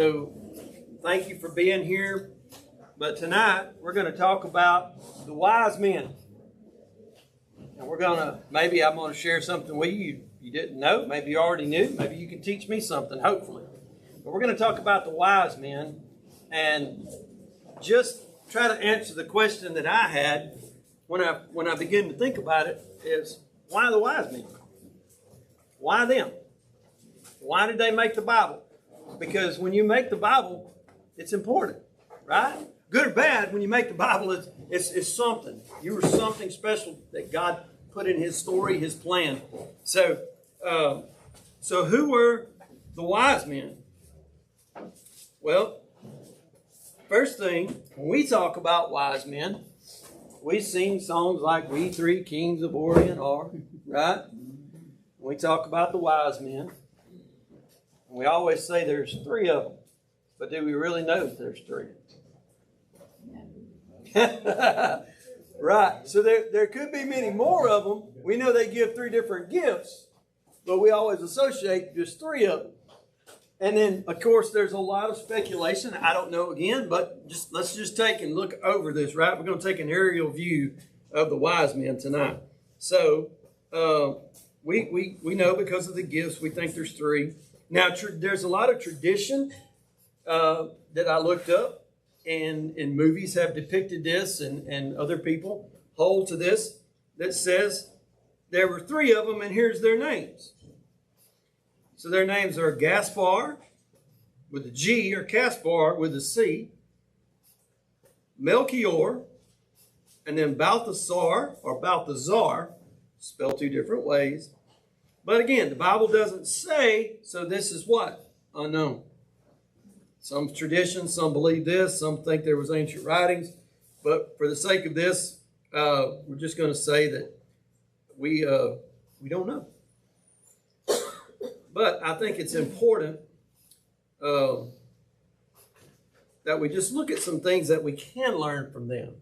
So thank you for being here. But tonight we're going to talk about the wise men. And I'm going to share something with you didn't know. Maybe you already knew. Maybe you can teach me something, hopefully. But we're going to talk about the wise men and just try to answer the question that I had when I began to think about it is, why the wise men? Why them? Why did they make the Bible? Because when you make the Bible, it's important, right? Good or bad, when you make the Bible, it's something. You were something special that God put in His story, His plan. So who were the wise men? Well, first thing, when we talk about wise men, we sing songs like "We Three Kings of Orient Are," right? When we talk about the wise men, we always say there's three of them. But do we really know that there's three? Right. So there could be many more of them. We know they give three different gifts, but we always associate just three of them. And then, of course, there's a lot of speculation. I don't know again, but let's just take and look over this, right? We're going to take an aerial view of the wise men tonight. So we know because of the gifts, we think there's three. Now, there's a lot of tradition that I looked up, and movies have depicted this, and other people hold to this, that says there were three of them, and here's their names. So their names are Gaspar with a G, or Caspar with a C, Melchior, and then Balthasar, or Balthazar, spelled two different ways. But again, the Bible doesn't say, so this is what? Unknown. Some traditions, some believe this, some think there was ancient writings. But for the sake of this, we're just going to say that we don't know. But I think it's important that we just look at some things that we can learn from them.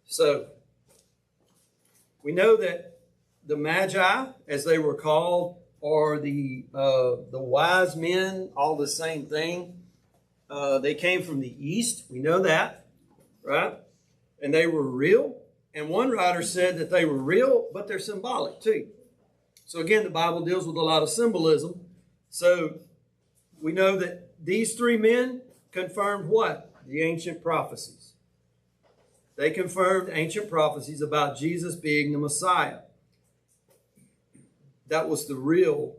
So we know that the Magi, as they were called, or the wise men, all the same thing. They came from the east. We know that, right? And they were real. And one writer said that they were real, but they're symbolic too. So again, the Bible deals with a lot of symbolism. So we know that these three men confirmed what? The ancient prophecies. They confirmed ancient prophecies about Jesus being the Messiah. That was the real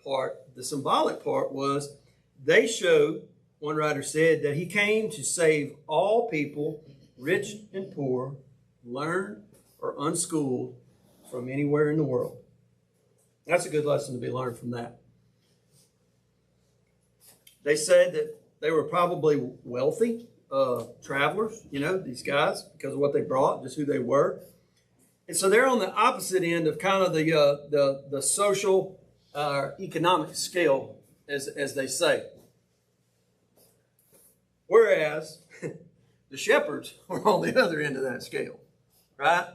part. The symbolic part was they showed, one writer said, that He came to save all people, rich and poor, learned or unschooled, from anywhere in the world. That's a good lesson to be learned from that. They said that they were probably wealthy travelers, these guys, because of what they brought, just who they were. And so they're on the opposite end of kind of the social economic scale, as they say. Whereas the shepherds were on the other end of that scale, right?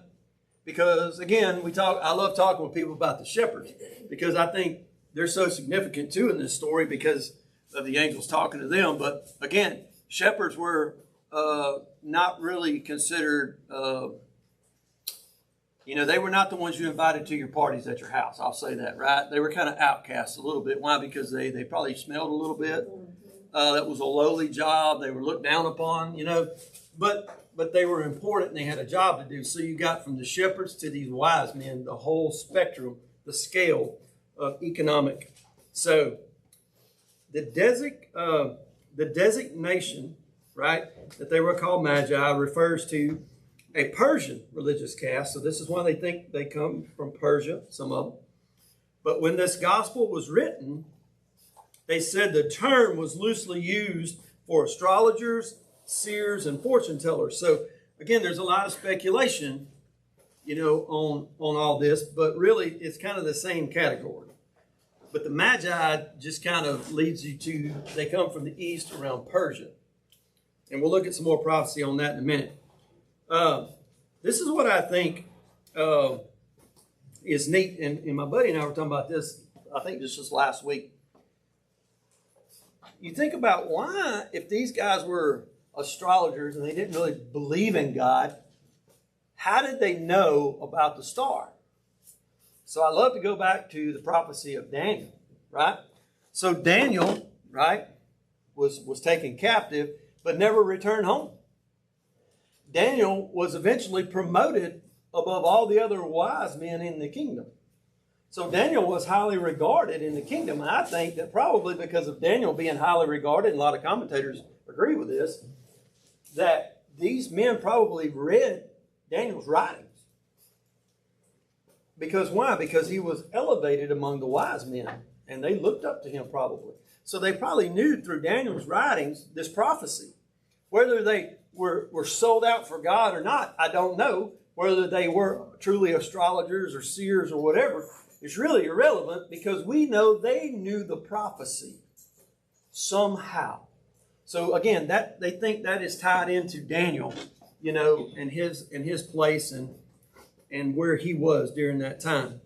Because again, I love talking with people about the shepherds, because I think they're so significant too in this story because of the angels talking to them. But again, shepherds were not really considered, they were not the ones you invited to your parties at your house. I'll say that, right? They were kind of outcasts a little bit. Why? Because they probably smelled a little bit. That was a lowly job. They were looked down upon, but they were important and they had a job to do. So you got from the shepherds to these wise men, the whole spectrum, the scale of economic. So the designation, right, that they were called Magi refers to a Persian religious caste. So this is why they think they come from Persia, some of them. But when this gospel was written, they said the term was loosely used for astrologers, seers, and fortune tellers. So again, there's a lot of speculation, on all this, but really it's kind of the same category. But the Magi just kind of leads you to, they come from the east around Persia. And we'll look at some more prophecy on that in a minute. This is what I think is neat. And my buddy and I were talking about this, I think this just last week. you think about why, if these guys were astrologers and they didn't really believe in God, how did they know about the star? So I love to go back to the prophecy of Daniel, right? So Daniel, right, was taken captive, but never returned home. Daniel was eventually promoted above all the other wise men in the kingdom. So Daniel was highly regarded in the kingdom. And I think that probably because of Daniel being highly regarded, and a lot of commentators agree with this, that these men probably read Daniel's writings. Because why? Because he was elevated among the wise men, and they looked up to him probably. So they probably knew through Daniel's writings this prophecy. Whether they were sold out for God or not, I don't know. Whether they were truly astrologers or seers or whatever, it's really irrelevant because we know they knew the prophecy somehow. So again, that they think that is tied into Daniel, and his place and where he was during that time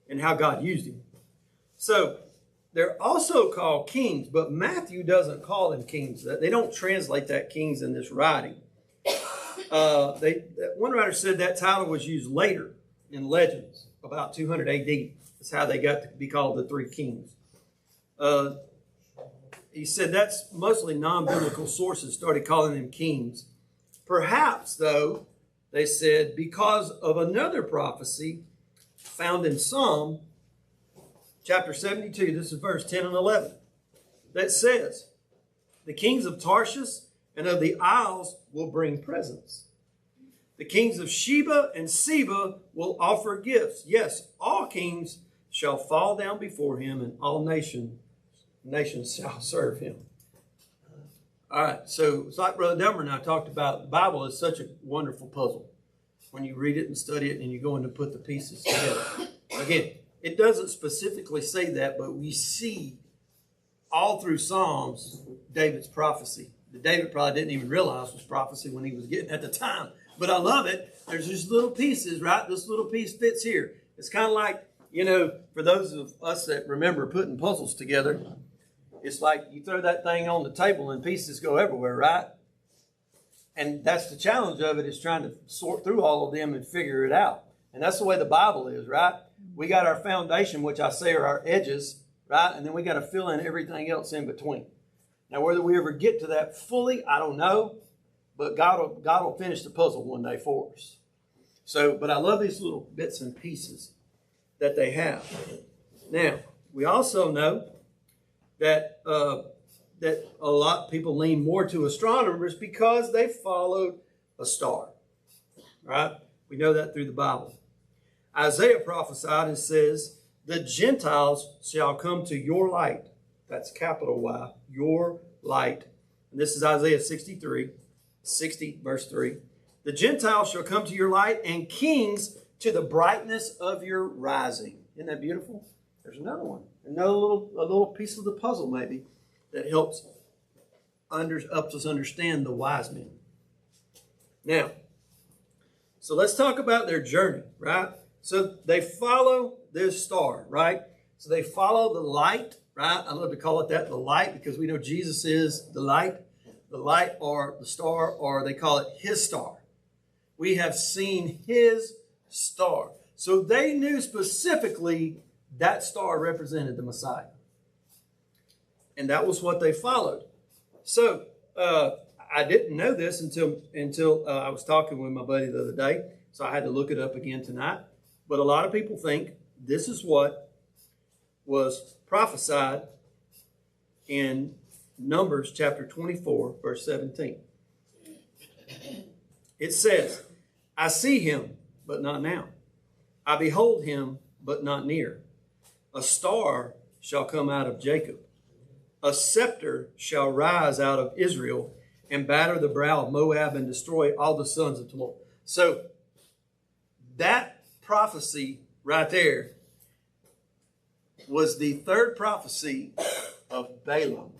and how God used him. So they're also called kings, but Matthew doesn't call them kings. They don't translate that kings in this writing. One writer said that title was used later in legends, about 200 AD. That's how they got to be called the three kings. He said that's mostly non-biblical sources started calling them kings. Perhaps, though, they said because of another prophecy found in Psalm chapter 72, this is verse 10 and 11, that says, the kings of Tarshish and of the isles will bring presents. The kings of Sheba and Seba will offer gifts. Yes, all kings shall fall down before him, and all nations shall serve him. All right, so it's like Brother Dummer and I talked about, the Bible is such a wonderful puzzle when you read it and study it and you go in to put the pieces together. Again, it doesn't specifically say that, but we see all through Psalms David's prophecy that David probably didn't even realize was prophecy when he was getting at the time. But I love it. There's just little pieces, right? This little piece fits here. It's kind of like, for those of us that remember putting puzzles together, it's like you throw that thing on the table and pieces go everywhere, right? And that's the challenge of it, is trying to sort through all of them and figure it out. And that's the way the Bible is, right? We got our foundation, which I say are our edges, right? And then we got to fill in everything else in between. Now, whether we ever get to that fully, I don't know. But God will finish the puzzle one day for us. So, but I love these little bits and pieces that they have. Now, we also know that that a lot of people lean more to astronomers because they followed a star. Right? We know that through the Bible. Isaiah prophesied and says, the Gentiles shall come to your light. That's capital Y, your light. And this is Isaiah 60, verse 3. The Gentiles shall come to your light, and kings to the brightness of your rising. Isn't that beautiful? There's another one. A little piece of the puzzle maybe that helps us understand the wise men. Now, so let's talk about their journey, right? So they follow this star, right? So they follow the light, right? I love to call it that, the light, because we know Jesus is the light. The light or the star, or they call it his star. We have seen his star. So they knew specifically that star represented the Messiah. And that was what they followed. So I didn't know this until I was talking with my buddy the other day. So I had to look it up again tonight. But a lot of people think this is what was prophesied in Numbers chapter 24, verse 17. It says, I see him, but not now. I behold him, but not near. A star shall come out of Jacob. A scepter shall rise out of Israel and batter the brow of Moab and destroy all the sons of Tumult. So that prophecy right there was the third prophecy of Balaam.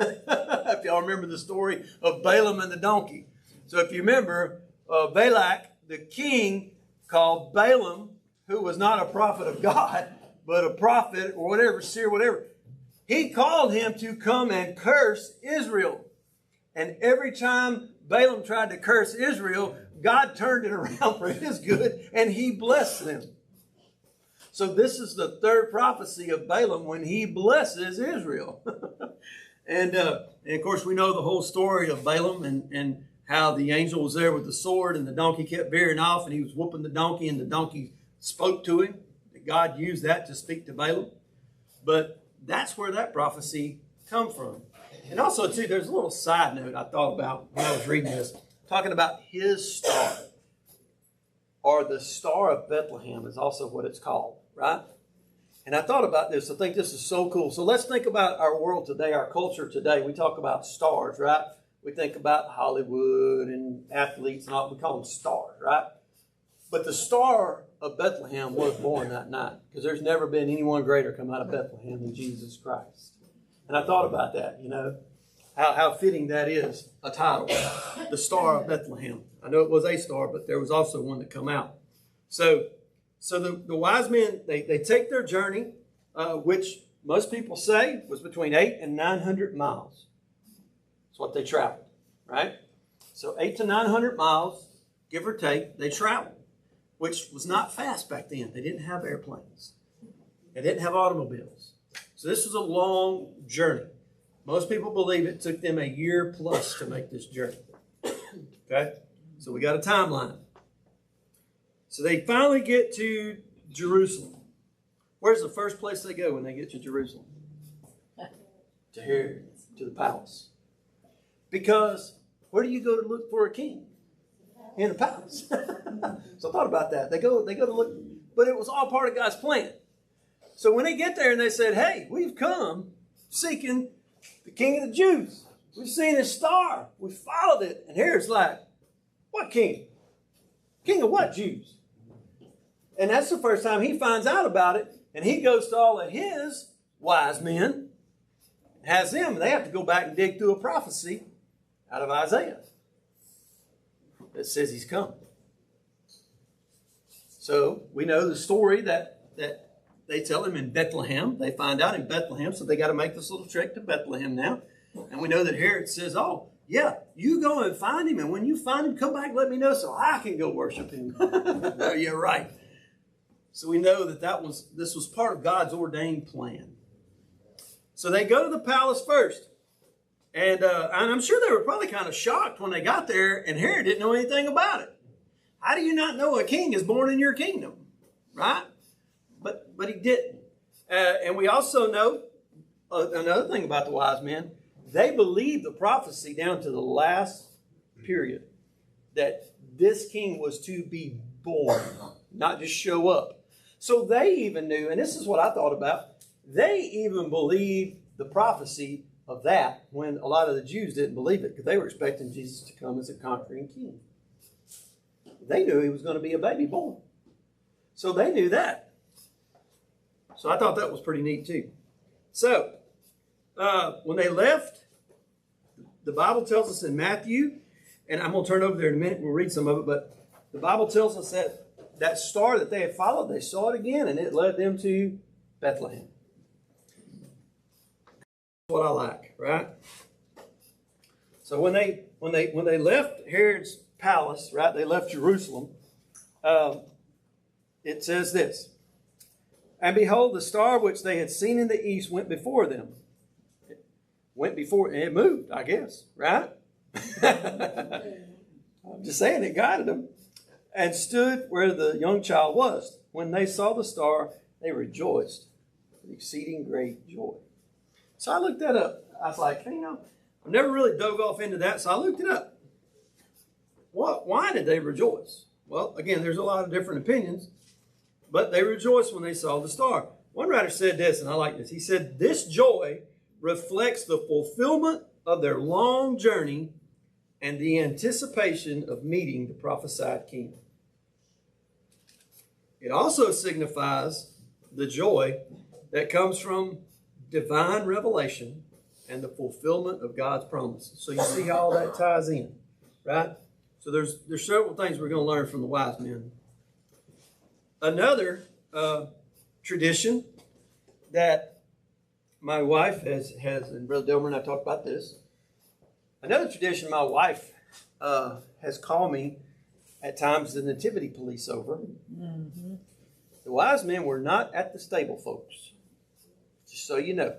If y'all remember the story of Balaam and the donkey. So if you remember, Balak, the king, called Balaam, who was not a prophet of God, but a prophet or whatever, seer, whatever. he called him to come and curse Israel. And every time Balaam tried to curse Israel, God turned it around for his good, and he blessed them. So this is the third prophecy of Balaam when he blesses Israel. and of course, we know the whole story of Balaam and how the angel was there with the sword, and the donkey kept veering off, and he was whooping the donkey, and the donkey spoke to him. God used that to speak to Balaam. But that's where that prophecy come from. And also, too, there's a little side note I thought about when I was reading this, talking about his star, or the Star of Bethlehem is also what it's called, right? And I thought about this. I think this is so cool. So let's think about our world today, our culture today. We talk about stars, right? We think about Hollywood and athletes and all. We call them stars, right? But the Star of Bethlehem was born that night, because there's never been anyone greater come out of Bethlehem than Jesus Christ. And I thought about that, how fitting that is, a title, the Star of Bethlehem. I know it was a star, but there was also one that come out. So the wise men, they take their journey, which most people say was between 800 and 900 miles. That's what they traveled, right? So 800 to 900 miles, give or take, they traveled, which was not fast back then. They didn't have airplanes. They didn't have automobiles. So this was a long journey. Most people believe it took them a year plus to make this journey. Okay? So we got a timeline. So they finally get to Jerusalem. Where's the first place they go when they get to Jerusalem? To Herod, to the palace. Because where do you go to look for a king? In a palace. So I thought about that. They go to look, but it was all part of God's plan. So when they get there and they said, hey, we've come seeking the King of the Jews. We've seen his star. We followed it. And Herod's like, what king? King of what Jews? And that's the first time he finds out about it. And he goes to all of his wise men, has them, and they have to go back and dig through a prophecy out of Isaiah that says he's coming. So we know the story that they tell him in Bethlehem. They find out in Bethlehem, so they got to make this little trek to Bethlehem now. And we know that Herod says, oh, yeah, you go and find him, and when you find him, come back and let me know so I can go worship him. Yeah, right. So we know that this was part of God's ordained plan. So they go to the palace first. And I'm sure they were probably kind of shocked when they got there, and Herod didn't know anything about it. How do you not know a king is born in your kingdom? Right? But he didn't. And we also know another thing about the wise men. They believed the prophecy down to the last period that this king was to be born, not just show up. So they even knew, and this is what I thought about, they even believed the prophecy of that when a lot of the Jews didn't believe it, because they were expecting Jesus to come as a conquering king. They knew he was going to be a baby born. So they knew that. So I thought that was pretty neat too. So when they left, the Bible tells us in Matthew, and I'm going to turn over there in a minute, we'll read some of it, but the Bible tells us that star that they had followed, they saw it again, and it led them to Bethlehem. What I like, right? So when they left Herod's palace, right, they left Jerusalem, it says this, and behold, the star which they had seen in the east went before them. It moved, I guess, right? I'm just saying, it guided them. And stood where the young child was. When they saw the star, they rejoiced with exceeding great joy. So I looked that up. I was like, I've never really dove off into that, so I looked it up. Why did they rejoice? Well, again, there's a lot of different opinions, but they rejoiced when they saw the star. One writer said this, and I like this. He said, this joy reflects the fulfillment of their long journey and the anticipation of meeting the prophesied king. It also signifies the joy that comes from divine revelation and the fulfillment of God's promises. So you see how all that ties in, right? So there's several things we're going to learn from the wise men. Another tradition that my wife and Brother Delmer and I talked about this. Another tradition my wife has called me at times the nativity police over. Mm-hmm. The wise men were not at the stable, folks. Just so you know.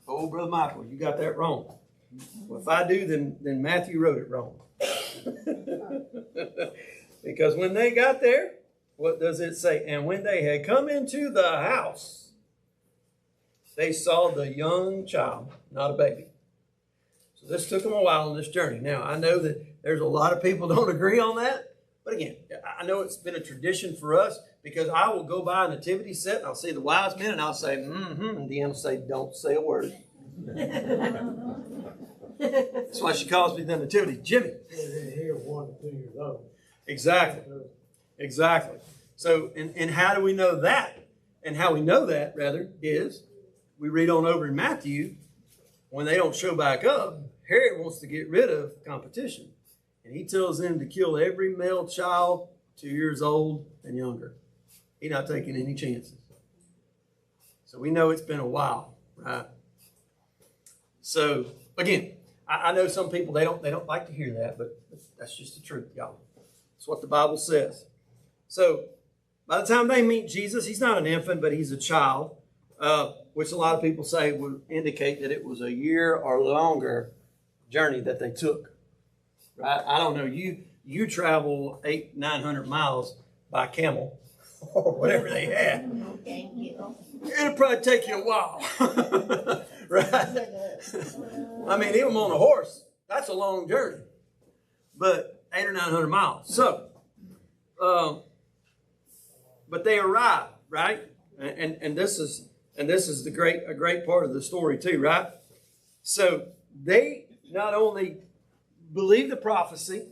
Oh, Brother Michael, you got that wrong. Well, if I do, then Matthew wrote it wrong. Because when they got there, what does it say? And when they had come into the house, they saw the young child, not a baby. So this took them a while on this journey. Now, I know that there's a lot of people don't agree on that. But again, I know it's been a tradition for us because I will go by a nativity set and I'll see the wise men and I'll say, and Deanna will say, don't say a word. That's why she calls me the nativity. Jimmy. Here 1 to 2 years old. Exactly. So, and how do we know that? And how we know that, rather, is we read on over in Matthew, when they don't show back up, Herod wants to get rid of competition. And he tells them to kill every male child 2 years old and younger. He's not taking any chances. So we know it's been a while, right? So, again, I know some people, they don't like to hear that, but that's just the truth, y'all. That's what the Bible says. So, by the time they meet Jesus, he's not an infant, but he's a child, which a lot of people say would indicate that it was a year or longer journey that they took. Right? I don't know. You travel 800-900 miles by camel or whatever they had. No, thank you. It'll probably take you a while. Right? I mean, even on a horse, that's a long journey. But 800 or 900 miles. So, but they arrive, right? And this is a great part of the story too, right? So they not only believed the prophecy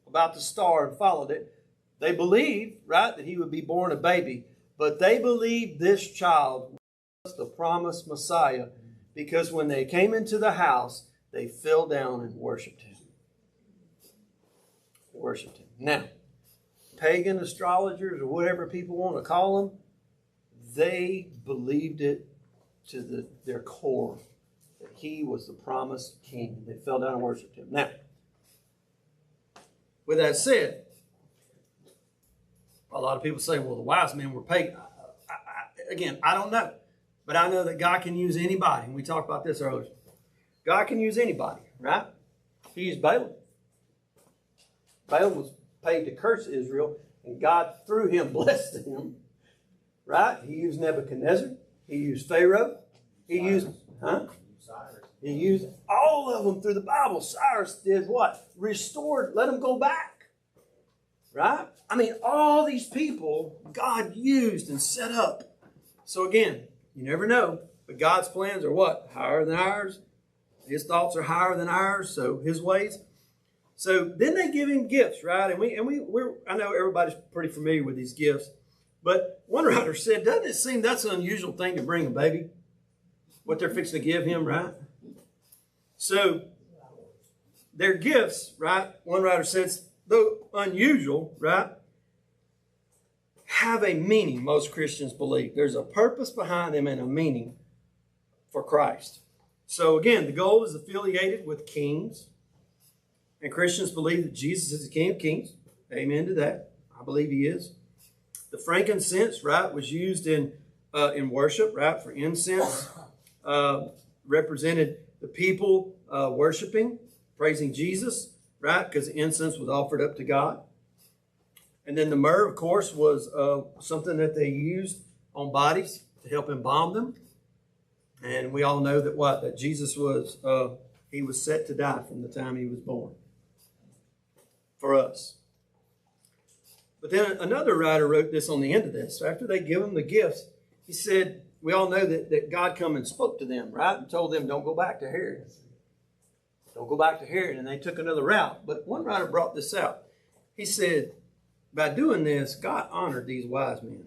about the star and followed it. They believed, right, that he would be born a baby. But they believed this child was the promised Messiah because when they came into the house, they fell down and worshiped him. Now, pagan astrologers or whatever people want to call them, they believed it to their core that he was the promised king. They fell down and worshiped him. Now, with that said, a lot of people say, well, the wise men were pagan. Again, I don't know. But I know that God can use anybody. And we talked about this earlier. God can use anybody, right? He used Balaam. Balaam was paid to curse Israel, and God, through him, blessed him. Right? He used Nebuchadnezzar. He used Pharaoh. He used all of them through the Bible. Cyrus did what? Restored, let them go back. Right? I mean, all these people God used and set up. So again, you never know. But God's plans are what? Higher than ours. His thoughts are higher than ours, so his ways. So then they give him gifts, right? And we're I know everybody's pretty familiar with these gifts. But one writer said, doesn't it seem that's an unusual thing to bring a baby? What they're fixing to give him, right? So their gifts, right? One writer says, though unusual, right? Have a meaning, most Christians believe. There's a purpose behind them and a meaning for Christ. So again, the goal is affiliated with kings. And Christians believe that Jesus is the King of Kings. Amen to that. I believe he is. The frankincense, right, was used in worship, right, for incense. Represented the people worshiping, praising Jesus, right, because the incense was offered up to God. And then the myrrh, of course, was something that they used on bodies to help embalm them. And we all know that that Jesus was, he was set to die from the time he was born for us. But then another writer wrote this on the end of this. So after they give them the gifts, he said, we all know that God come and spoke to them, right? And told them, don't go back to Herod. Don't go back to Herod. And they took another route. But one writer brought this out. He said, by doing this, God honored these wise men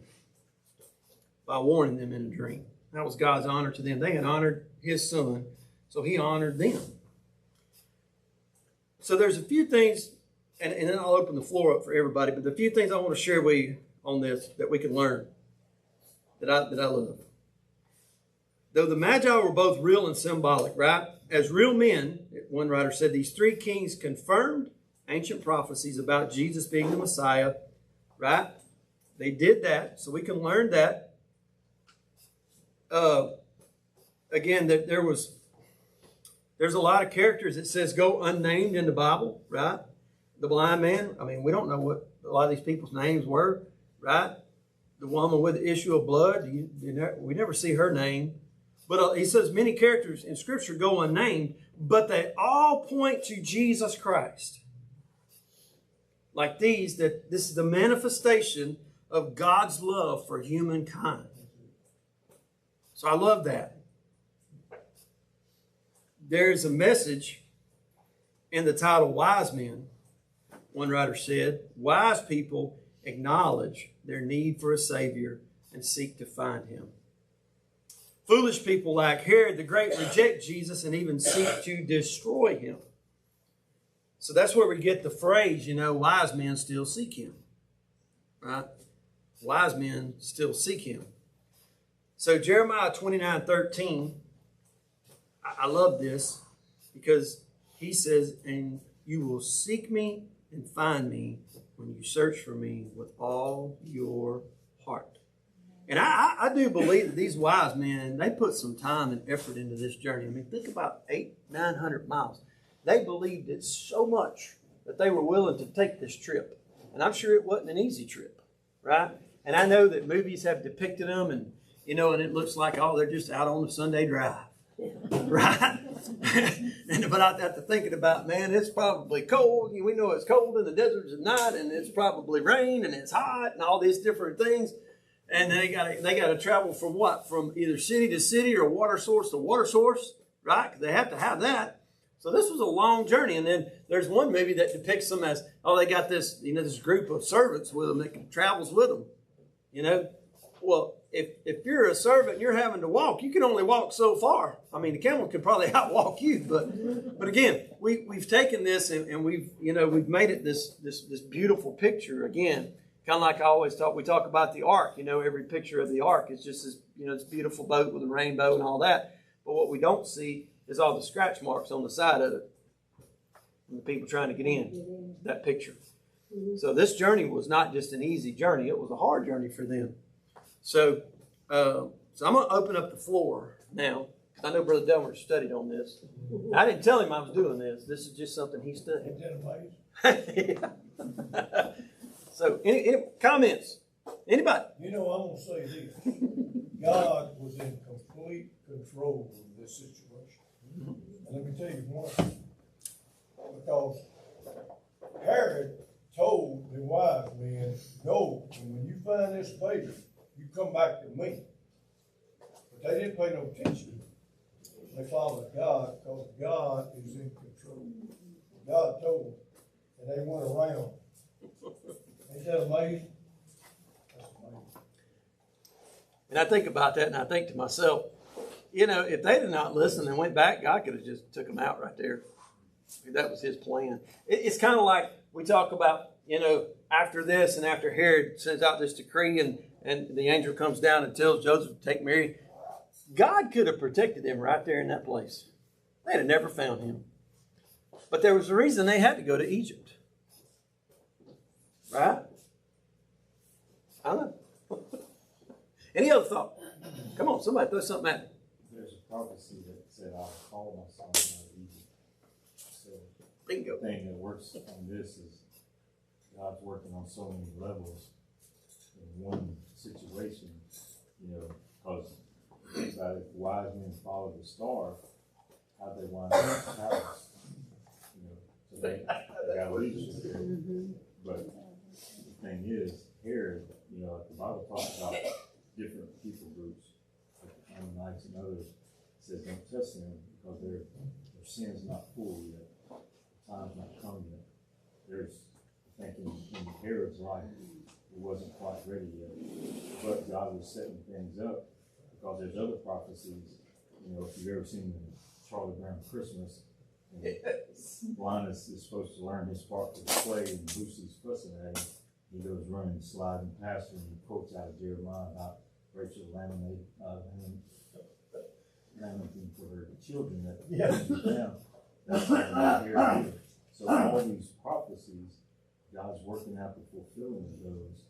by warning them in a dream. That was God's honor to them. They had honored his son, so he honored them. So there's a few things, and then I'll open the floor up for everybody, but the few things I want to share with you on this that we can learn that I love. Though the Magi were both real and symbolic, right? As real men, one writer said, these three kings confirmed ancient prophecies about Jesus being the Messiah, right? They did that, so we can learn that. Again, that there's a lot of characters that says go unnamed in the Bible, right? The blind man, I mean, we don't know what a lot of these people's names were, right? The woman with the issue of blood, we never see her name. But he says many characters in Scripture go unnamed, but they all point to Jesus Christ. Like these, that this is the manifestation of God's love for humankind. So I love that. There's a message in the title Wise Men. One writer said, wise people acknowledge their need for a Savior and seek to find him. Foolish people like Herod the Great reject Jesus and even seek to destroy him. So that's where we get the phrase, wise men still seek him. Right? Wise men still seek him. So Jeremiah 29:13, I love this because he says, and you will seek me and find me when you search for me with all your heart. And I do believe that these wise men, they put some time and effort into this journey. I mean, think about 800-900 miles. They believed it so much that they were willing to take this trip. And I'm sure it wasn't an easy trip, right? And I know that movies have depicted them and, and it looks like, they're just out on the Sunday drive, right? But I got to thinking about, man, it's probably cold. We know it's cold in the deserts at night, and it's probably rain, and it's hot, and all these different things. And they got to travel from what? From either city to city or water source to water source, right? Because they have to have that. So this was a long journey. And then there's one movie that depicts them as, they got this, this group of servants with them that travels with them. Well, if you're a servant and you're having to walk, you can only walk so far. I mean, the camel could probably outwalk you, but again, we've taken this and we've made it this beautiful picture again. Kind of like I always talk, we talk about the ark. Every picture of the ark is just this beautiful boat with a rainbow and all that. But what we don't see is all the scratch marks on the side of it. And the people trying to get in that picture. So this journey was not just an easy journey. It was a hard journey for them. So I'm going to open up the floor now. I know Brother Delmer studied on this. I didn't tell him I was doing this. This is just something he studied. Yeah. So, any comments? Anybody? I'm going to say this. God was in complete control of this situation. And let me tell you why. Because Herod told the wise men, go, and when you find this baby, you come back to me. But they didn't pay no attention. They followed God because God is in control. God told them, and they went around. Ain't that amazing? That's amazing. And I think about that, and I think to myself, if they did not listen and went back, God could have just took them out right there. That was his plan. It's kind of like we talk about, after this and after Herod sends out this decree and the angel comes down and tells Joseph to take Mary. God could have protected them right there in that place. They'd have never found him. But there was a reason they had to go to Egypt. Right? I don't know. Any other thought? Come on, somebody throw something at me. There's a prophecy that said, I'll call my son out of Egypt. So Bingo. the thing that works on this is God's working on so many levels in one situation, because if wise men follow the star, how'd they wind up in the palace? So they got leadership there. But the thing is, Herod, the Bible talks about different people groups, like the Ammonites and others. It says don't test them because their sin's not full yet. The time's not come yet. There's, I think in Herod's life, it wasn't quite ready yet. But God was setting things up because there's other prophecies. If you've ever seen Charlie Brown Christmas, Linus is supposed to learn his part to play, and Lucy's fussing at him. He goes running, sliding past her, and he quotes out of Jeremiah about Rachel laminated out of him. lamenting for her children that Yeah. down. That's not here. So all these prophecies, God's working out the fulfilling of those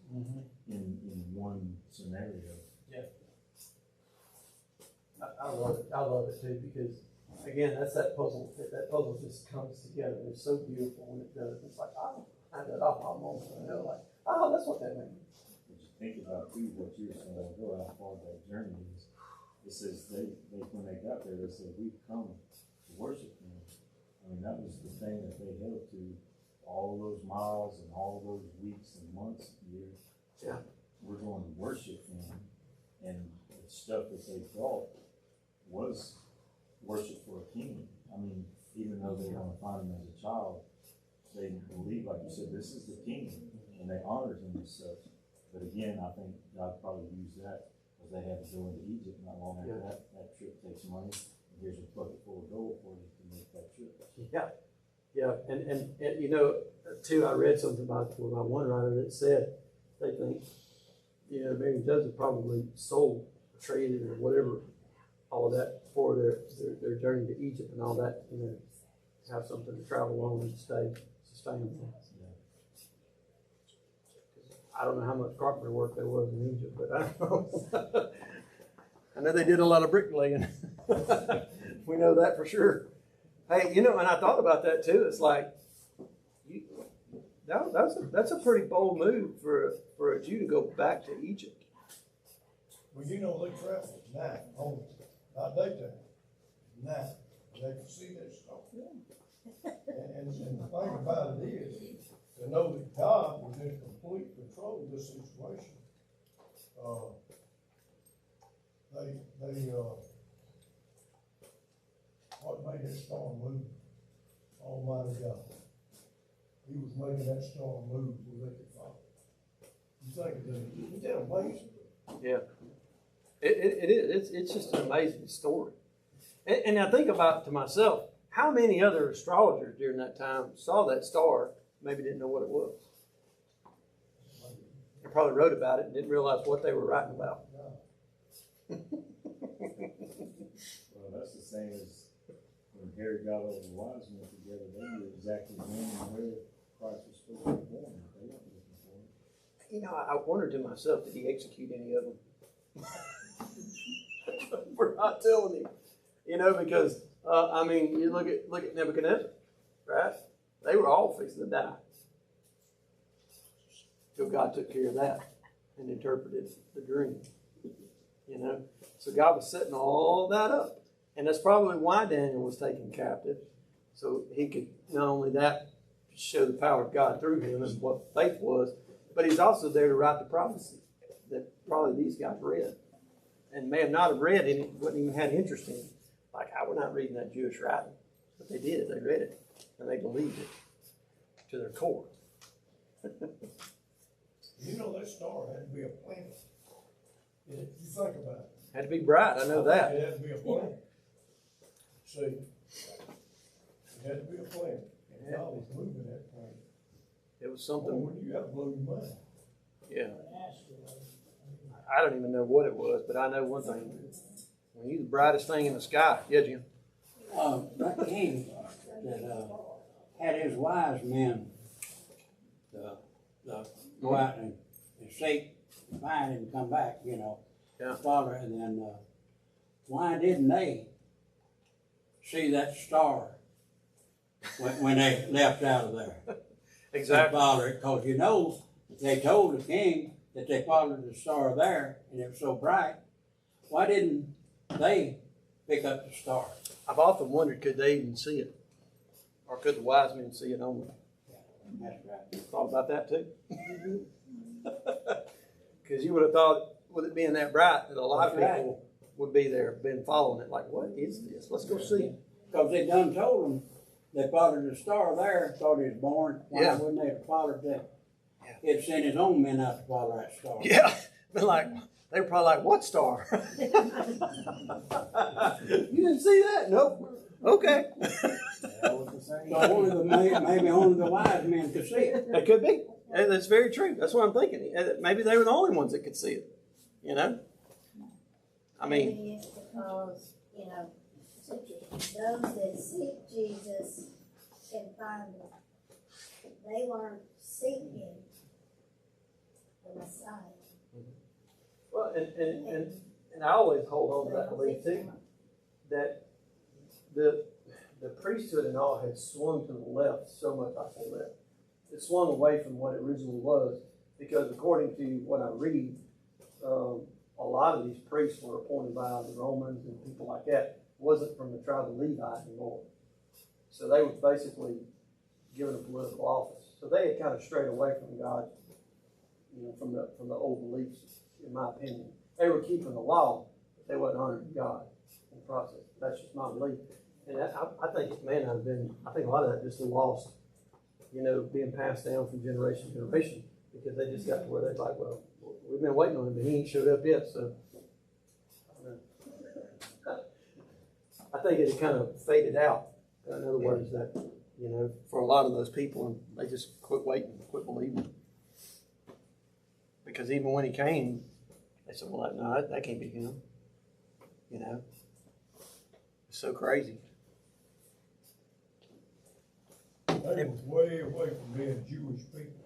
in one scenario. I love it. I love it too because, again, that's that puzzle. That puzzle just comes together. It's so beautiful when it does. It's like, oh, I did off my moment. You know, like, oh, that's what that means. But you think about too what you're saying, go how far that journey is. It says they when they got there, they said, we've come to worship him. I mean, that was the thing that they held to all those miles and all those weeks and months, years. Yeah. We're going to worship him. And the stuff that they thought was worship for a king. I mean, even though they want to find him as a child, they believe, like you said, this is the king, and they honored him as such. But again, I think God probably used that because they had to go into Egypt not long after that trip takes money. And here's a bucket full of gold for you to make that trip. Yeah, and you know, too, I read something about one writer that said they think, you know, Mary and Joseph probably sold, traded, or whatever, all of that for their journey to Egypt and all that, you know, have something to travel on and sustain them. I don't know how much carpenter work there was in Egypt, but I don't know. I know they did a lot of bricklaying. We know that for sure. Hey, you know, and I thought about that too. It's like, that's a pretty bold move for a Jew to go back to Egypt. Well, you know, they traveled at night only, not daytime, night. They could see that stuff. And the thing about it is, to know that God was in complete control of this situation. What made that storm move? Almighty God. He was making that storm move where they could follow. You think of that? Isn't that amazing? Yeah, it is. It's just an amazing story. And I think about to myself, how many other astrologers during that time saw that star, maybe didn't know what it was. They probably wrote about it and didn't realize what they were writing about. Well, that's the same as when Herod got all the wise men together, they knew exactly when and where Christ was supposed to be born. They weren't looking for him. You know, I wondered to myself, did he execute any of them? For not telling him. You know, because I mean, you look at Nebuchadnezzar, right? They were all fixing to die. So God took care of that and interpreted the dream. You know, so God was setting all that up, and that's probably why Daniel was taken captive, so he could not only that show the power of God through him and what faith was, but he's also there to write the prophecy that probably these guys read, and may have not have read it, wouldn't even had interest in it. Like, I was not reading that Jewish writing, but they did. They read it, and they believed it to their core. You know, that star had to be a planet. You think about it. Had to be bright. I know that. It had to be a planet. See, it had to be a planet. And God was moving that planet. It was Oh, something. when you got to blow your mind. Yeah. I don't even know what it was, but I know one thing. When you're the brightest thing in the sky, yeah, Jim. That king that had his wise men go out and seek, find him, come back, you know. Yeah. Follow, and then why didn't they see that star when they left out of there? Exactly. Follow it, because you know they told the king that they followed the star there, and it was so bright. Why didn't they pick up the star? I've often wondered, could they even see it? Or could the wise men see it only? That's right. Thought about that too. Because you would have thought, with it being that bright, that a lot of That's people would be there, been following it. Like, what is this? Let's go see it. Because they done told them they followed the star there, thought he was born. Why Yeah. wouldn't they have followed that? Yeah. He'd sent his own men out to follow that star. Yeah. But like, they were probably like, what star? You didn't see that? Nope. Okay. So only maybe only the wise men could see it. It could be. And that's very true. That's what I'm thinking. Maybe they were the only ones that could see it. You know? I mean, Maybe it's because you know, those that seek Jesus can find him. They weren't seeking the Messiah. Well, and I always hold on to that belief too, that the priesthood and all had swung to the left so much. I say left. It swung away from what it originally was, because according to what I read, a lot of these priests were appointed by the Romans and people like that. Wasn't from the tribe of Levi anymore. So they were basically given a political office. So they had kind of strayed away from God, you know, from the old beliefs, in my opinion. They were keeping the law, but they wasn't honoring God in the process. That's just my belief. And I think it may not have been, I think a lot of that just lost, you know, being passed down from generation to generation, because they just got to where they're like, well, we've been waiting on him, but he ain't showed up yet, so. I think it kind of faded out. In other words, that, you know, for a lot of those people, and they just quit waiting, quit believing. Because even when he came, they said, well, no, that can't be him. You know? It's so crazy. They was way away from being Jewish people.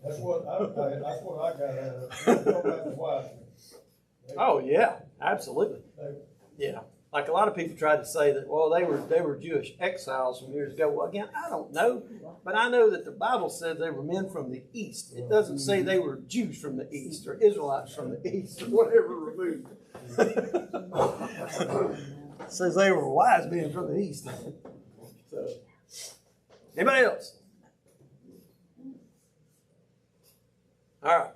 That's what I got out of it. Talk about the wise men. Oh, yeah, absolutely. Yeah. Like a lot of people tried to say that, well, they were Jewish exiles from years ago. Well, again, I don't know, but I know that the Bible says they were men from the East. It doesn't say they were Jews from the East or Israelites from the East or whatever removed. It says they were wise men from the East. So, anybody else? All right.